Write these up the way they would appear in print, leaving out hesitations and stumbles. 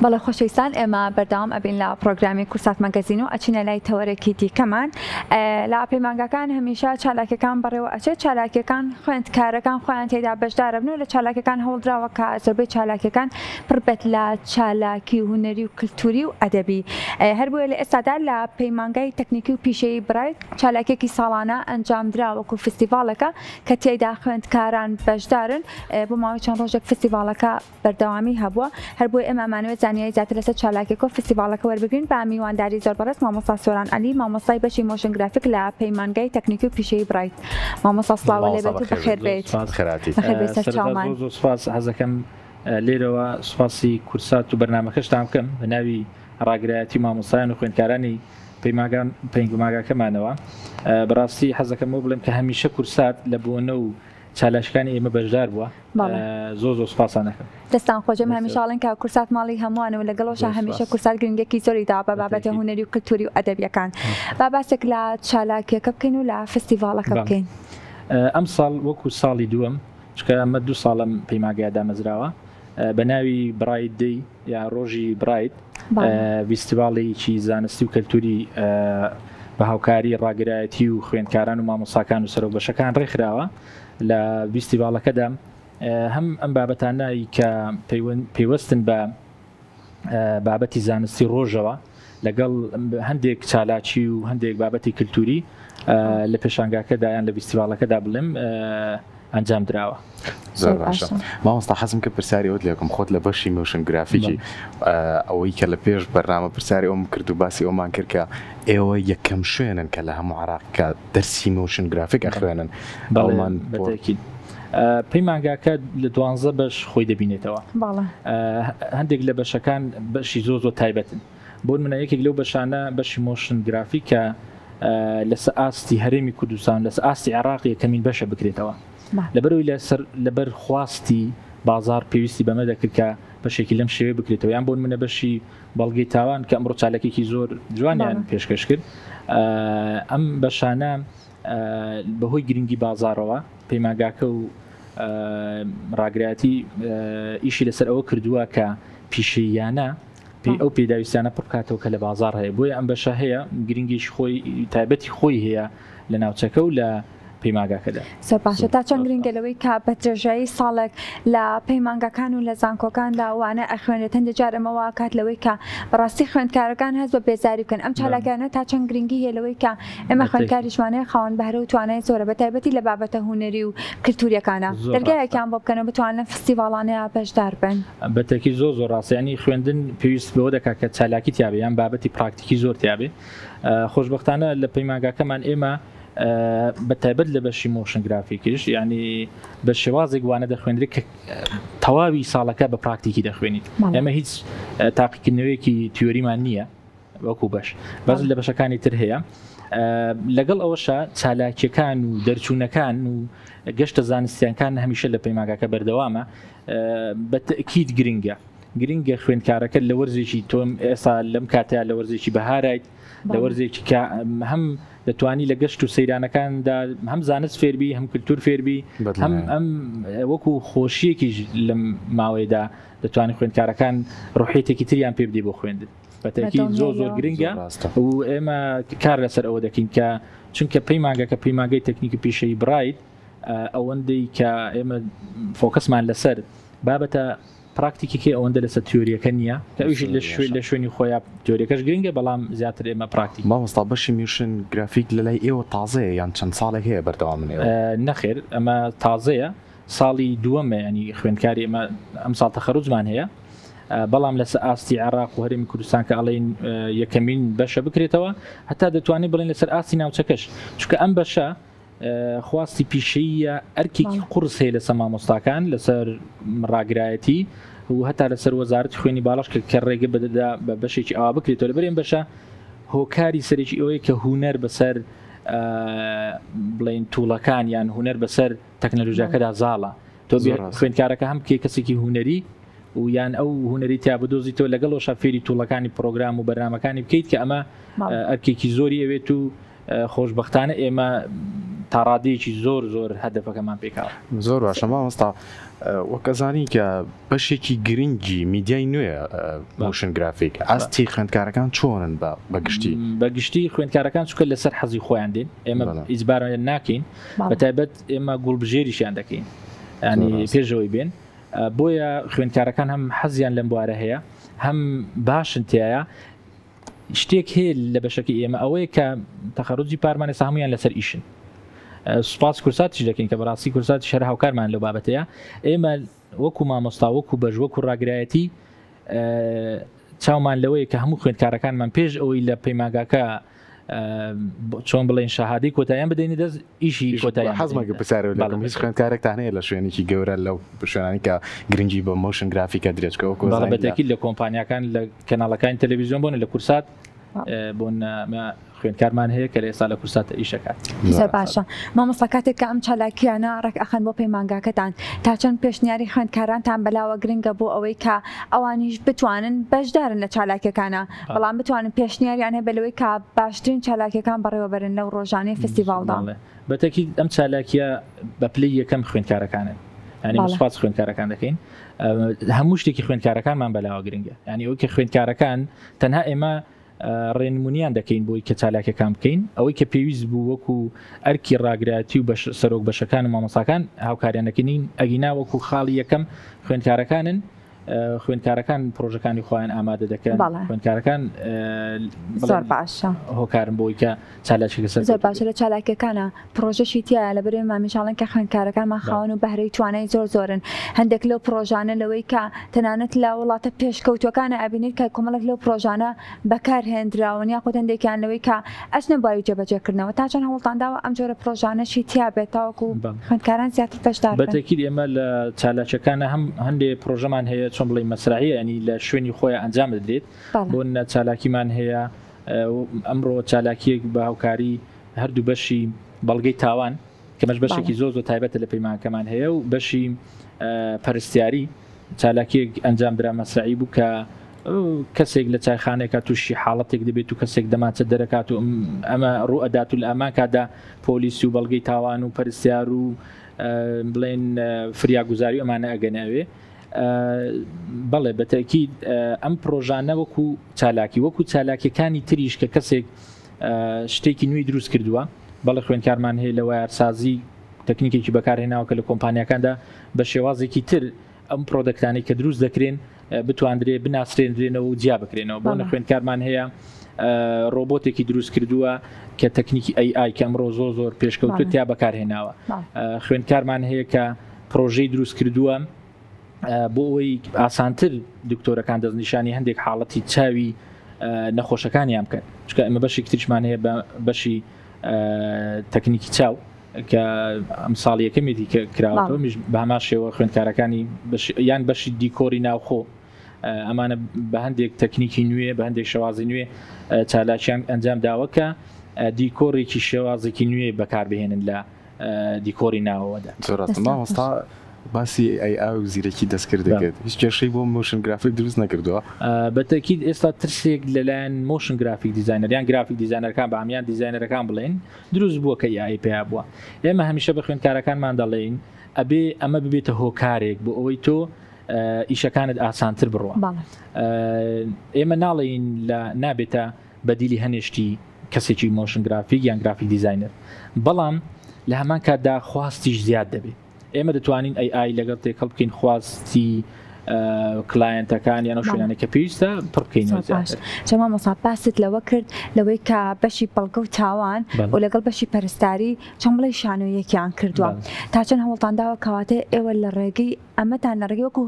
بەڵێ خۆشەویستان ئێمە بەردەوام ئەبین لە پرۆگرامی کورسات مەگەزین و ئەچینە لای تەوەرێکی دیکەمان لە پەیمانگەکان هەمیشە چالاکیەکان بەڕێوە ئەچێت چالاکیەکان خوێندکارەکان خۆیان تێدا بەشدارە بن و لە چالاکیەکان هەوڵدراوە کە زۆربەی چالاکیەکان پڕبێت لە چالاکی و هونەری و کلتوری و ئەدەبی هەر بۆیە لە ئێستادا لە پەیمانگای تەکنیکی و پیشەیی برایت چالاکیێکی ساڵانە ئەنجامدرا وەکو فستیڤالەکە کە تێیدا خوێندکاران بەشدارن بۆ ماوەی چەند ڕۆژێک فستیڤالەکە بەردەوامی هەبووە هەر بۆیە ئێمە ئەمانەوێت زانیاری زیاتر لەسەر چالاکیەکە و فستیڤالەکە وەربگرین بە میوانداری زۆر بەڕێز مامۆستا سۆران عەلی مامۆستای بەشی مۆشن گرافیک لە پەیمانگای تەکنیکی و پیشەیی برایت مامۆستا سڵاو لێبێت و بەخێر بێت زۆر سوپاس حەزەکەم لێرەوە سوپاسی کورسات و بەرنامەکەشتان بکەم بە ناوی ڕاگرایەتی مامۆستایان و خوێندکارانی پەیمانگەکەمانەوە بەڕاستی حەزەکەم بۆ بڵێم کە هەمیشە کورسات لە بوونە و چالاشکانی ئێمە بەشدار بووە زۆر سوپاسانەکەم دەستان خۆشم هەمیشاڵن کە کورسات ماڵی هەمووان و لەگەڵەوەش هەمیشە کورسات گرنگێکی زۆری دا بە بابەتە هونەری و کلتوری و ئەدەبیەکان با باسێک لە چالاکیەکە بکەین و لە فستیڤالەکە بکەین ئەم ساڵ وەکو ساڵی دووەم چکە ئەمە 2 ساڵم پەیمانگەیە دامەزراوە بە ناوی برایت دەی یا ڕۆژی برایت فستیڤاڵێکی زانستی و کەلتوری بە هاوکاری ڕاگرایەتی و خوێندکاران و مامۆستاکان و سەرۆک بەشەکان ڕێکخراوە لە فستیڤاڵەکەدا هەم ئەم بابەتانایی کە پەیوەستن بە بابەتی زانستی ڕۆژەوە لەگەڵ هەندێک چالاکی و هەندێک بابەتی کللتوری لە پێشانگاکەدا یان لە فستیڤاڵەکەدا بڵێم ئەنجام دراوە. زۆر باشە مامۆستا حەزم کە پرسیاری ئەوت لێکم خۆت لە بەشی موشن گرافیکی ئەوەی کە لە پێش بەرنامە پرسیاری ئەوم کرد و باسی ئەومان کرد کە ئێوە یەکەم شوێنن کە لە هەموو عێراق کە دەرسی موشن گرافیک ئەخوێنن بەڵێن بەتاکید پەیمانگاکە لە 12 بەش خۆی دەبینێتەوە هەندێک لە بەشەکان بەشی زۆر تایبەتن بۆ منە یەکێک لەو بەشانە بەشی موشن گرافیکە لەسەر ئاستی هەرێمی کوردستان لەسەر ئاستی عێراق یەکەمین بەشە بکرێتەوە لەبەرەوەی لەبەر خواستی بازار پێویستی بەمە دەکرد کە بەشێکی لەم شێوێ بکرێتەوە یان بۆ منە بەشی بەڵگەی تاوان کە ئەمڕۆ چالێکێکی زۆر جوانیان پێشکەش کرد ئەم بەشانە بەهۆی گرنگی بازارەوە پەیمانگاکە و ڕاگرایەتی ئیشی لەسەر ئەوە کردووە کە پیشەیانە ئەو پێداویستیانە پڕکاتەوە کە لە بازار هەیە بۆیە ئەم بەشە هەیە گرنگیش خۆی تایبەتی خۆی هەیە لە ناوچەکە و لە پەیمانگاکەدا سەر باشە تا چەند گرنگە لەوەی کە بە درێژایی ساڵێک لە پەیمانگەکان و لە زانکۆکاندا وانە ئەخوێنێت هەندێک جار ئەمەوە کات لەوەی کە بەڕاستی خوێندکارەکان هەست بە بێزاری بکەن ئەم چالاکانە تا چەند گرنگی هەیە لەوەی کە ئێمە خوێندکاریشوانەیە خاوەن بەهرە و توانای زۆرە بە تایبەتی لە بابەتە هونەری و کللتوریەکانە دەرگایەکیان بۆ بکەنەوە بتوانن فستیڤاڵانەیە بەشدار بن بەتەکی زۆر ڕاستیانی خوێندن پێویست بەوە دەکات کە چالاکی تیابێ یان بابەتی پراکتیکی زۆر تیابێ خۆشبەختانە لە پەیمانگاکەمان ئێمە بەتایبەت لە بەشی موشن گرافیکیش ینی بە شێوازێک وانە دەخوێنرێت کە تەواوی ساڵەکە بە پراکتیکی دەخوێنیت ئێمە هیچ تاقیکردنەوەیەکی تیۆریمان نییە وەکو بەش بەس لە بەشەکانی تر هەیە لەگەڵ ئەوەشە چالاکیەکان و دەرچوونەکان و گەشتە زانستیانکان هەمیشە لە پەیمانگاکە بەردەوامە بەتەکید گرنگە خوێندکارەکە لە وەرزێکی تۆم ئێستا لەم کاتەیە لە وەرزێکی بەهارایت لە وەرزێکی کە هەم دەتوانی لە گەشت و سەیرانەکاندا هەم زانست فێربی هەم کللتور فێربی هەم وەکو خۆشیەکیش لەم ماوەیەدا دەتوانانی خوێندکارەکان ڕۆحێتێکی تریان پێ بدەی بۆ خوێندن بەتەکی زۆر گرنگە و ئێمە کار لەسەر ئەوە دەکەین کە چونکە پەیمانگەکە پەیمانگەی تەکنیکی پیشەی برایت ئەوەندەی کە ئێمە فۆکەسمان لەسەر بابەتە پراکتیکێکی ئەوەندە لەسەر تیۆریەکە نییە کە ئەویش لە شوێنی خۆیان تیۆریەکەش گرنگە بەڵام زیاتر ئێمە پراکتیک مامۆستا بەشی موشن گرافیک لەلای ئێوە تازەیە یان چەند ساڵێک هەیە بەردەوامنێ نەخێر ئەمە تازەیە ساڵی دووەمە ینی خوێندکاری ئێمە ئەم ساڵ تەخەروجمان هەیە بەڵام لەسەر ئاستی عێراق و هەرێمی کوردستان کە ئەڵێن یەکەمین بەشە بکرێتەوە هەتا دەتوانێت بڵێن لەسەر ئاستی ناوچەکەش چونکە ئەم بەشە خواستی پیشەیە ئەرکێکی قورس هەیە لەسەر مامۆستاکان لەسەر ڕاگرایەتی و هەتا لەسەر وەزارەتی خوێنی باڵش کە ڕێگە بدەدا بە بەشێکی ئاوا بکرێتەوە لەبەرێن بەشە هۆکاری سەرێکی ئەوەیە کە هونەر بەسەر بڵێن تووڵەکان یان هونەر بەسەر تەکنەلۆژیاکەدا زاڵە تۆ خوێندکارەکە هەم کەسێکی هونەری و یان ئەو هونەری تیا بدۆزیتەوە لەگەڵەوە فێری تووڵەکانی پرۆگرام و بەرنامەکانی بکەیت کە ئەمە ئەرکێکی زۆری ئەوێت و خۆشبەختانە ئێمە تاڕادەیەکی زۆر هەدەفەکەمان پێکاوە. زۆر باشە مامۆستا وەکەزانی کە بەشێکی گرنگی میدیای نوێ موشن گرافیک ئاستی خوێندکارەکان چۆنن بەگشتی خوێندکارەکان چکە لەسەر حەزی خۆیان دێن ئێمە ئیجباریان ناکەین بەتایبەت ئێمە گوڵبژێریشیان دەکەین ینی پێشەوەی بێن بۆیە خوێندکارەکان هەم حەزیان لەم بوارە هەیە هەم باشن تایە شتێک هەیە لە بەشەکەی ئێمە ئەوەیە کە تەخەڕوجی پارمانە هەمویان لەسەر ئیشن سوپاس کورساتیش دەکەین کە بەڕاستی کورساتی شەر هاوکارمان لەو بابەتەیە ئێمە وەکو مامۆستا وەکو بەژ وەکو ڕاگرایەتی چاومان لەوەیە کە هەموو خوێندکارەکانمان پێش ئەوەی لە پەیمانگاکە چۆن بڵێن شاهادی کۆتاییان بدەینی دەست ئیشی کۆتایی حەزمەگە پرسیارە لەگەڵ هیچ خوێندکارێکتان هەیە لە شوێنێکی گەورە لەو شوێنانی کە گرنگی بە موشن گرافیکە درێژکەوە بەڵێبەتێکی لە کۆمپانیەکان لە کەناڵەکانی تەلەڤیزیۆن بۆن لە کورسات بۆن خوێندکارمان هەیە کە لە ئێستا لە کورساتە ئیشەکات زۆر باشە مامۆستا کاتێک کە ئەم چالاکیانە ڕێک ئەخەن بۆ پەیمانگاکەتان تا چەند پێشنیاری خوێندکارانتان بەلاوە گرنگە بۆ ئەوەی کە ئەوانیش بتوانن بەشدارن لە چالاکیەکانە بەڵام بتوانن پێشنیاریان هەیە بەلەوەی کە باشترین چالاکیەکان بەڕێوەبەرن لەو ڕۆژانەی فستیڤاڵدا بەتەکی ئەم چالاکیە بە پلەی یەکەم خوێندکارەکانن ینی مسپاس خوێندکارەکان دەکەین هەموو شتێکی خوێندکارەکانمان بەلاوە گرنگە ینی ئەوەی کە خوێندکارەکان تەنها ئێمە ڕێنمونیان دەکەین بۆی کە چالاکیەکان بکەین ئەوەی کە پێویست بوو وەکو ئەرکی ڕاگراتی و سەرۆک بەشەکان و مامۆساکان هاوکاریان دەکەین ئەگینا وەکو خاڵی یەکەم خوێندکارەکانن خوێندکارەکان پرۆژەکانی خۆیان ئامادە دەکەن خوێندکارەکان زۆر باشە هۆکارن بۆی کە چالاکیەکە زۆر باشە لە چالاکیەکانە پرۆژەشی تایە لە بەرێ مامیشاڵن کە خوێندکارەکانمان خاوەن و بەهرەی توانای زۆرن هەندێک لەو پرۆژانە لەوەی کە تەنانەت لە وڵاتە پێشکەوتوەکانە ئەبینیت کە کۆمەڵێک لەو پرۆژانە بەکارهێنراون یاخود هەندێکیان لەوەی کە ئەچنە بای جێبەجێکردنەوە تا چەند هەوڵتانداوە ئەم جۆرە پرۆژانەشی تیا بێت تاوەکو خوێندکاران زیاتر بەشدار بن. بەتەکید ئێمە لە چالاکیەکانە هەندێک پرۆژەمان هەیە چۆن بڵێ مەسرعیە ینی لە شوێنی خۆی ئەنجام دەدرێت بۆ چالاکیمان هەیە ئەمڕۆ چالاکیەک بە هاوکاری هەردوو بەشی بەڵگەی تاوان کەمەش بەشێکی زۆر تایبەتە لە پەیمانکەمان هەیە و بەشی پەرستیاری چالاکیەک ئەنجام درا مەسرعی بوو کە کەسێک لە چایخانێکە تووشی حاڵەتێک دەبێت و کەسێک دەماچە دەرەکات و ئەمە ڕوو ئەدات و لە ئەماکادا پۆلیسی و بەڵگەی تاوان و پەرستیار و بڵێن فریاگوزاری ئەمانە ئەگەناوێ بەڵێ بەتەکید ئەم پرۆژانە وەکو چالاکیەکانی تریش کە کەسێک شتێکی نوێی دروست کردووە بەڵێ خوێندکارمان هەیە لە وایەرسازی تەکنیکێکی بەکارهێناوە کە لە کۆمپانیەکاندا بە شێوازێکی تر ئەم پرۆدەکتانەی کە دروست دەکرێن بتواندرێ بناسرێنرێنەوە و جیا بکرێنەوە بۆ خوێندکارمان هەیە ڕۆبۆتێکی دروست کردووە کە تەکنیکی AI کە ئەمڕۆ زۆر پێشکەوتوە تیا بەکارهێناوە خوێندکارمان هەیە کە پرۆژەی دروست کردووە بۆ ئەوەی ئاسانتر دکتۆرەکان دەستنیشانی هەندێک حاڵەتی چاوی نەخۆشەکانیان بکەن چکە ئەمە بەشی تریشمان هەیە بەشی تەکنیکی چاو کە ئەم ساڵی یەکەمێتی کە کراوەوە میش بە هەمان شێوە خوێندکارەکانی یان بەشی دیکۆری ناوخۆ ئەمانە بە هەندێک تەکنیکی نوێ بە هەندێک شێوازی نوێ چالاکیان ئەنجام داوە کە دیکۆڕێکی شێوازێکی نوێ بەکاربهێنن لە دیکۆری ناوەوەدا. باسی AI و زیرەکی دەستکرد دەکرێت هیچ کێشەی بۆ موشن گرافیک دروست نەکردووە بەتەکید ئێستا ترسێک لەلایەن موشن گرافیک دیزاینەریان گرافیک دیزاینەرەکان بە هەمان دیزاینەرەکان بڵێن دروست بووە کە AI پێیا بووە ئێمە هەمیشە بە خوێندکارەکانمان دەڵێین ئەبێ ئەمە ببێتە هۆکارێک بۆ ئەوەی تۆ ئیشەکانت ئاسانتر بڕوە ئێمە ناڵێین لە نابێتە بەدیلی هەنێشتی کەسێکی موشن گرافیک یان گرافیک دیزاینەر بەڵام لە هەمان کاتدا خواستیش زیاد دەبێت ئێمە دەتوانین AI لەگەڵ تێکەڵ بکەین خواستی کلاینتەکان یان شوێنانێک کە پێویستە پڕ بکەینەوە زیاتر. چەما مۆستا باست لەوە کرد لەوەی کە بەشی بەڵگە و تاوان و لەگەڵ بەشی پەرستاری چەند بڵێ شانۆیەکیان کردووە تا چەند هەوڵتانداوە کەواتە ئێوە لە ڕێگەی ئەمەتان لە ڕێگەی وەکو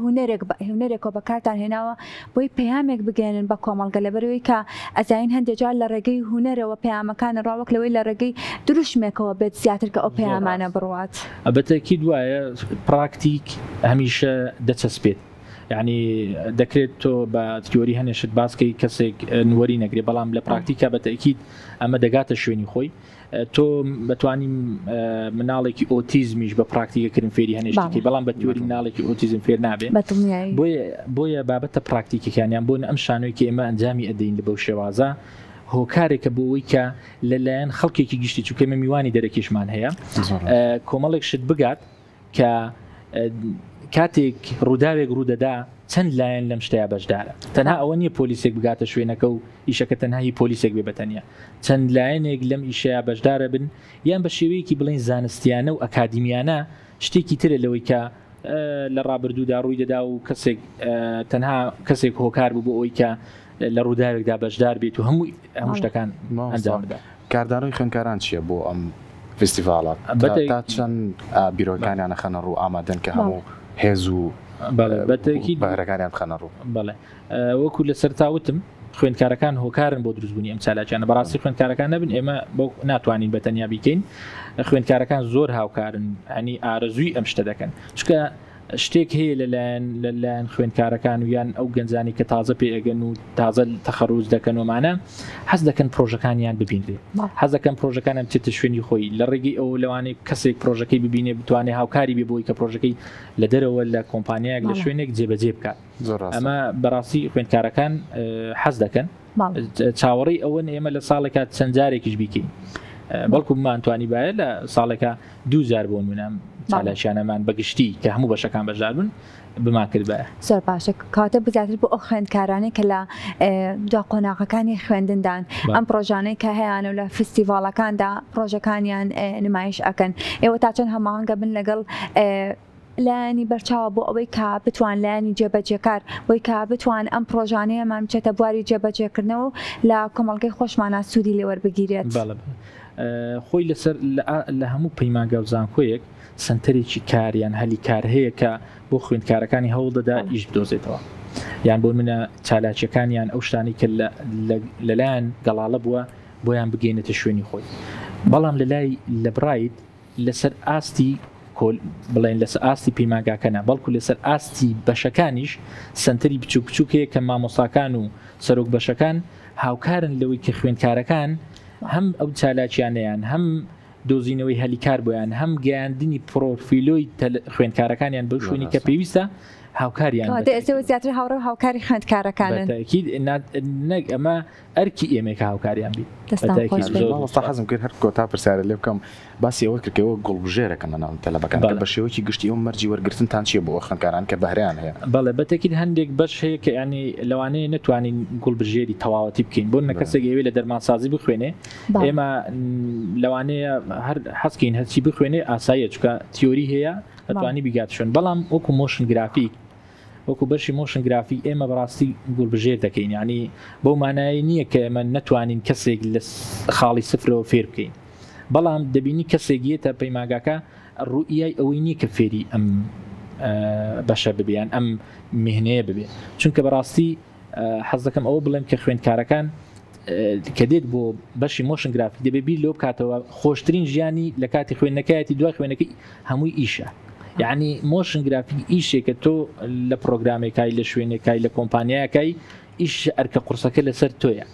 هونەرێکەوە بەکارتان هێناوە بۆی پەیامێک بگەێنن بە کۆمەڵگە لەبەرەوەی کە ئەزاین هەندێک جار لە ڕێگەی هونەرەوە پەیامەکان ڕاوەک لەوەی لە ڕێگەی دروشمێکەوە بێت زیاتر کە ئەو پەیامانە بڕوات. بەتەکید وایە پراکتیک هەمیشە دەچەسپێت یعنی دەکرێت تۆ بە تیۆری هەنێشت باسکەی کەسێک نوەری نەگرێ بەڵام لە پراکتیکە بەتەکید ئەمە دەگاتە شوێنی خۆی تۆ بتوانیم مناڵێکی ئۆتیزمیش بە پراکتیکەکردن فێری هەنێشتێکی بەڵام بە تیۆری مناڵێکی ئۆتیزم فێر نابێت بەدڵنیایی بۆیە بابەتە پراکتیکەکانیان بۆن ئەم شانۆی کە ئێمە ئەنجامی ئەدەین لە بەو شێوازە هۆکارێکە بۆەوەی کە لەلایەن خەڵکێکی گشتی چونکە ئێمە میوانی دەرەکیشمان هەیە کۆمەڵێک شت بگات کە کاتێک ڕووداوێک ڕوودەدا چەند لایەن لەم شتەیە بەشدارە تەنها ئەوە نییە پۆلیسێک بگاتە شوێنەکە و ئیشەکە تەنهایی پۆلیسێک بێ بەتەنیا چەند لایەنێک لەم ئیشەیە بەشدارە بن یان بە شێوەیەکی بڵێن زانستیانە و ئەکادیمیانە شتێکی ترە لەوەی کە لە ڕابردوودا ڕووی دەدا و کەسێک تەنها کەسێک هۆکار بوو بۆ ئەوی کە لە ڕووداوێکدا بەشدار بێت و هەموو شتەکان ئەنجام بدات. کاردانەوەی خوێندکاران چییە بۆ ئەم فستیڤالات تا چەند بیرۆکانیانە خەنە ڕوو ئامادەن کە هەموو هێز و بەهرەکانیان خەنە ڕوو؟ بەڵێ وەکو لە سەرتاوتم خوێندکارەکان هۆکارن بۆ دروستبوونی ئەم چالاکیانە بەڕاستی خوێندکارەکان نەبن ئێمە بۆ ناتوانین بەتەنیا بیکەین خوێندکارەکان زۆر هاوکارن ئەنی ئارەزووی ئەم شتە دەکەن چکە شتێک هەیە لەلایەن خوێندکارەکان و یان ئەو گەنجانی کە تازە پێئەگەن و تازە تەخەڕوز دەکەن ومانە حەز دەکەن پرۆژەکانیان ببینرێ حەز دەکەن پرۆژەکانیان بچێتە شوێنی خۆی لە ڕێگەی ئەو لەوانەیە کەسێک پرۆژەکەی ببینێ بتوانێت هاوکاری بێ بۆی کە پرۆژەکەی لە دەرەوە لە کۆمپانیایەک لە شوێنێک جێبەجێ بکات ئەمە بەڕاستی خوێندکارەکان حەز دەکەن چاوەڕێی ئەوەن ئێمە لە ساڵێکا چەند جارێکیش بیکەین بەڵکو مانتوانی باە لە ساڵێکە 2000 بۆ نمونە چالاشیانەمان بەگشتی کە هەموو بەشەکان بەشدار بن بما کرد بە زۆر باشە کاتە بزیاتر بۆ ئەو خوێندکارانی کە لە دوا قۆناغەکانی خوێندندان ئەم پرۆژانەی کە هەیەیان و لە فستیڤالەکاندا پرۆژەکانیان نمایش ئەکەن ئێوە تا چەند هەماهەنگە بن لەگەڵ لایانی بەرچاوە بۆ ئەوەی کا بتوان لایانی جێبەجێکار بۆی کا بتوان ئەم پرۆژانەیەمان بچێتە بواری جێبەجێکردنەوە لە کۆمەڵگەی خۆشمانە سوودی لێوەربگیرێت. خۆی لەسەر لە هەموو پەیمانگە و زانکۆیەک سنتەرێکی کاریان هەلی کار هەیە کە بۆ خوێندکارەکانی هەوڵ دەدا ئیش بدۆزێتەوە یان بۆ منە چالاکیەکانیان ئەو شتانی کە لەلایەن گەڵاڵە بووە بۆیان بگەینێتە شوێنی خۆی بەڵام لەلای لە برایت لەسەر ئاستی بڵێن لەسەر ئاستی پەیمانگاکەنە بەڵکو لەسەر ئاستی بەشەکانیش سنتەری بچوک بچووکەیە کە مامۆستاکان و سەرۆک بەشەکان هاوکارن لەوەی کە خوێندکارەکان هەم ئەو چالاکیانیان هەم دۆزینەوەی هەلیکار بۆیان هەم گەیاندنی پرۆفیلۆی خوێندکارەکانیان بە شوێنی کە پێویستە هاوکاریان ئێستا زیاتر هاوڕێ هاوکاری خوێندکارەکانن ئەمە ئەرکی ئێمێک هاوکاریان بیت دەستا حەزم کرد هەر کۆتا پرسیارە لێ بکەم باسی ئەوە کردکەوە گوڵبژێرەکەن ناو تەلەبەکان بە شێوەیەکی گشتی ئەو مەرجی وەرگرتنتان چیە بۆ خوێندکاران کە بەهرەیان هەیە؟ بەڵێ بەتەکید هەندێک بەش هەیە کە ینی لەوانەیە نتوانین گوڵبژێری تەواوەتی بکەین بۆ نەکەسێک ئێوێ لە دەرمانسازی بخوێنێ ئێمە لەوانەیە هەر حەزکەین هەرچی بخوێنێ ئاساییە چکە تیۆری هەیە دەتوانی بیگات شوێن بەڵام وەکو مۆشن گرافیک وەکو بەشی مۆشن گرافیک ئێمە بەڕاستی گوڵبژێر دەکەین ینی بەو مانایی نییە کە ئێمە نتوانین کەسێک لە خاڵی سفرەوە فێر بکەین بەڵام دەبینی کەسێکیێتە پەیماگاکە ڕوئیای ئەوەی نییە کە فێری ئەم بەشە ببیان ئەم میهنەیە ببێ چونکە بەڕاستی حەز دەکەم ئەوە بڵێم کە خوێندکارەکان کە دێت بۆ بەشی مۆشن گرافیک دەبێ بیر لۆ بکاتەوە خۆشترین ژیانی لە کاتی خوێندنەکەیەتی دوای خوێنەکەی هەمووی ئیشە یعنی مۆشن گرافیک ئیشێکە تۆ لە پرۆگرامێکای لە شوێنێکای لە کۆمپانیایەکەی ئیش ئەرکە قورسەکە لەسەر تۆیە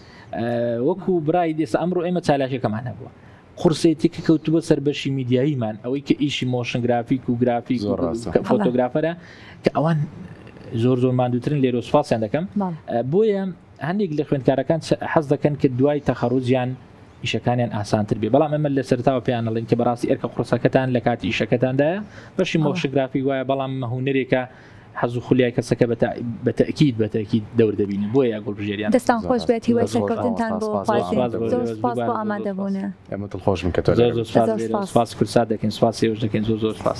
وەکو برای دێسە ئەمڕۆ ئێمە چالاکیەکەمان هەبووە قورسێتێکە کەوتووە سەر بەشی میدیاییمان ئەوەی کە ئیشی مۆشن گرافیک و گرافیک فۆتۆگرافەرە کە ئەوان زۆر ماندووترن لێرە سوپاسیان دەکەم بۆیە هەندێک لە خوێندکارەکان حەز دەکەن کە دوای تەخەڕوجیان ئیشەکانیان ئاسانتر بێ بەڵام ئەمە لە سەرتاوە پێیانەڵێن کە بەڕاستی ئەرکە قورسەکەتان لە کاتی ئیشەکەتاندایە بەشی مۆشن گرافیک وایە بەڵام هەهونەرێکە حەز و خولیای کەسەکە بەتەکید دەور دەبینی بۆیە گوڵبژێریان دەستان خۆش بێت هیوای سەرکەوتنتان بۆ سپاس بۆ ئامادەبوونە ئێمە دڵخۆشم کە تۆ زۆر سپاس کورسات دەکەین سپاسی ئەوش دەکەین زۆر سپاس